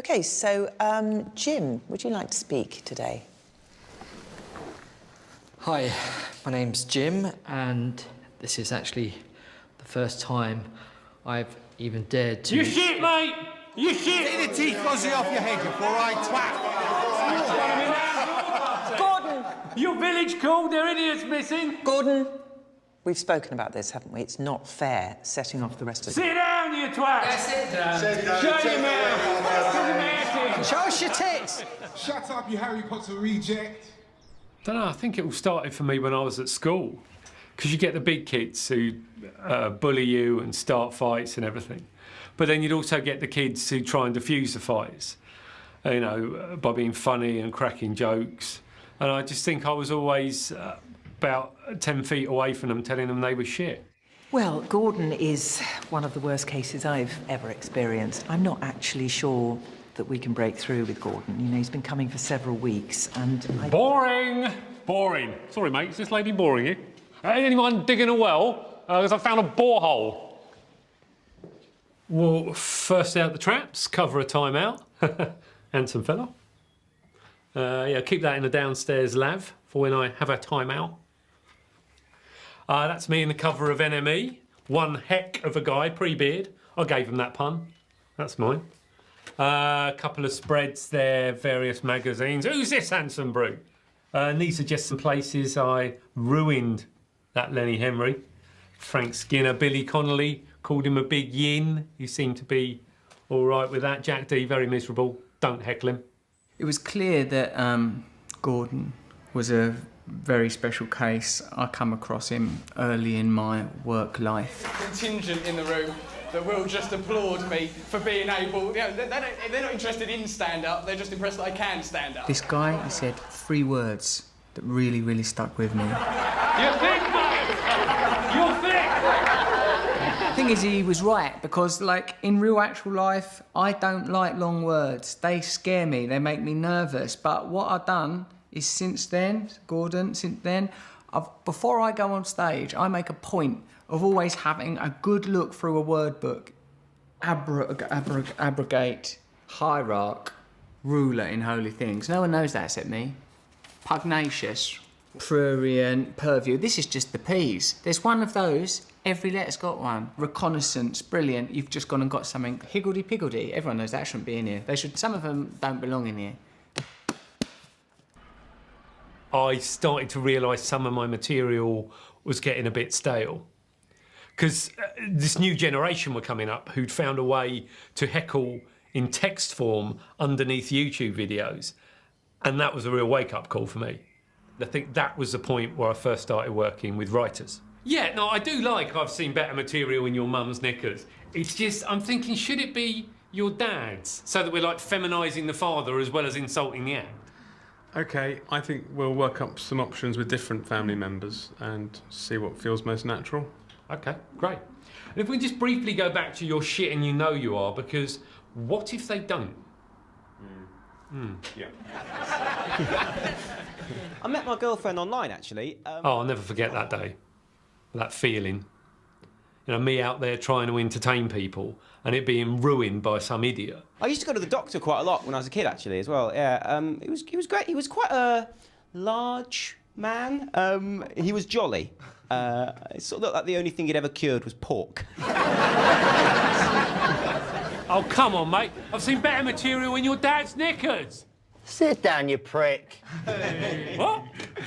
OK, so, Jim, would you like to speak today? Hi, my name's Jim, and this is actually the first time I've even dared to... You shit, mate! You shit! Take the teeth fuzzy off your head, you four-eyed twat! Gordon! Your village called, there are idiots missing! Gordon! We've spoken about this, haven't we? It's not fair setting off the rest of the... Sit down, you twat! Yeah, sit down. Shut your mouth! Show us your tits! Shut up, you Harry Potter reject! I don't know, I think it all started for me when I was at school. Because you get the big kids who bully you and start fights and everything. But then you'd also get the kids who try and diffuse the fights, you know, by being funny and cracking jokes. And I just think I was always about 10 feet away from them, telling them they were shit. Well, Gordon is one of the worst cases I've ever experienced. I'm not actually sure that we can break through with Gordon. You know, he's been coming for several weeks, and Boring! Boring. Sorry, mate, is this lady boring you? Anyone digging a well? Because I found a borehole. Well, first out the traps, cover a timeout. Handsome fella. Yeah, keep that in the downstairs lav for when I have a timeout. That's me in the cover of NME. One heck of a guy, pre-beard. I gave him that pun. That's mine. A couple of spreads there, various magazines. Who's this handsome brute? And these are just some places I ruined that Lenny Henry. Frank Skinner, Billy Connolly, called him a big yin. He seemed to be all right with that. Jack D, very miserable. Don't heckle him. It was clear that Gordon was a very special case. I come across him early in my work life. Contingent in the room that will just applaud me for being able... You know, they're not interested in stand-up, they're just impressed that I can stand up. This guy, he said 3 words that really, really stuck with me. You're thick, mate! You're thick! The thing is, he was right, because, like, in real actual life, I don't like long words. They scare me, they make me nervous. But what I've done is since then, Gordon, before I go on stage, I make a point of always having a good look through a word book. Abrogate, hierarch, ruler in holy things. No one knows that except me. Pugnacious, prurient, purview. This is just the P's. There's one of those. Every letter's got one. Reconnaissance, brilliant. You've just gone and got something. Higgledy-piggledy. Everyone knows that shouldn't be in here. Some of them don't belong in here. I started to realise some of my material was getting a bit stale. Because this new generation were coming up who'd found a way to heckle in text form underneath YouTube videos. And that was a real wake-up call for me. I think that was the point where I first started working with writers. Yeah, no, I do like I've seen better material in your mum's knickers. It's just, I'm thinking, should it be your dad's? So that we're like feminising the father as well as insulting the act? OK, I think we'll work up some options with different family members and see what feels most natural. OK, great. And if we just briefly go back to your shit and you know you are, because what if they don't? Yeah. I met my girlfriend online, actually. Oh, I'll never forget that day. That feeling. You know, me out there trying to entertain people and it being ruined by some idiot. I used to go to the doctor quite a lot when I was a kid, actually, as well. Yeah, he was great. He was quite a large man. He was jolly. It sort of looked like the only thing he'd ever cured was pork. Oh, come on, mate. I've seen better material in your dad's knickers. Sit down, you prick. What?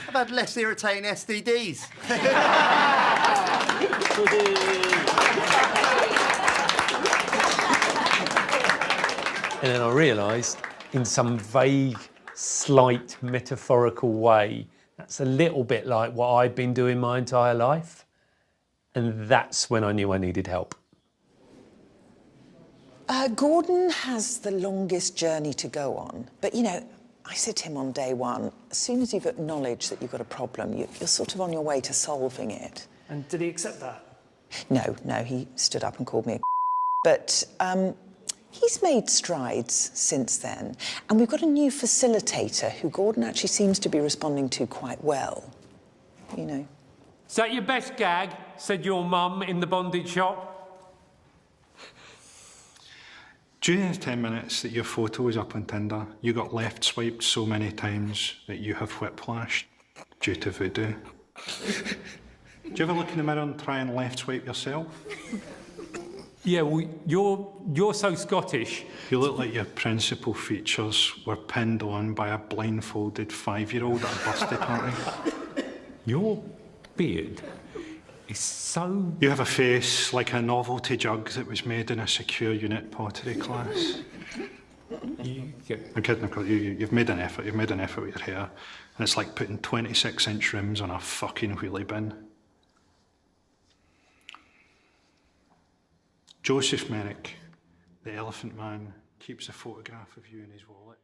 I've had less irritating STDs. And then I realised, in some vague, slight, metaphorical way, that's a little bit like what I'd been doing my entire life. And that's when I knew I needed help. Gordon has the longest journey to go on. But, you know, I said to him on day one, as soon as you've acknowledged that you've got a problem, you're sort of on your way to solving it. And did he accept that? No, he stood up and called me a But he's made strides since then. And we've got a new facilitator who Gordon actually seems to be responding to quite well, you know. Is that your best gag? Said your mum in the bondage shop. During the 10 minutes that your photo was up on Tinder, you got left swiped so many times that you have whiplashed due to voodoo. Do you ever look in the mirror and try and left swipe yourself? Yeah, well, you're so Scottish. You look like your principal features were pinned on by a blindfolded 5-year-old at a birthday party. Your beard is so... You have a face like a novelty jug that was made in a secure unit pottery class. I'm kidding, of course. You've made an effort. You've made an effort with your hair. And it's like putting 26-inch rims on a fucking wheelie bin. Joseph Merrick, the Elephant Man, keeps a photograph of you in his wallet.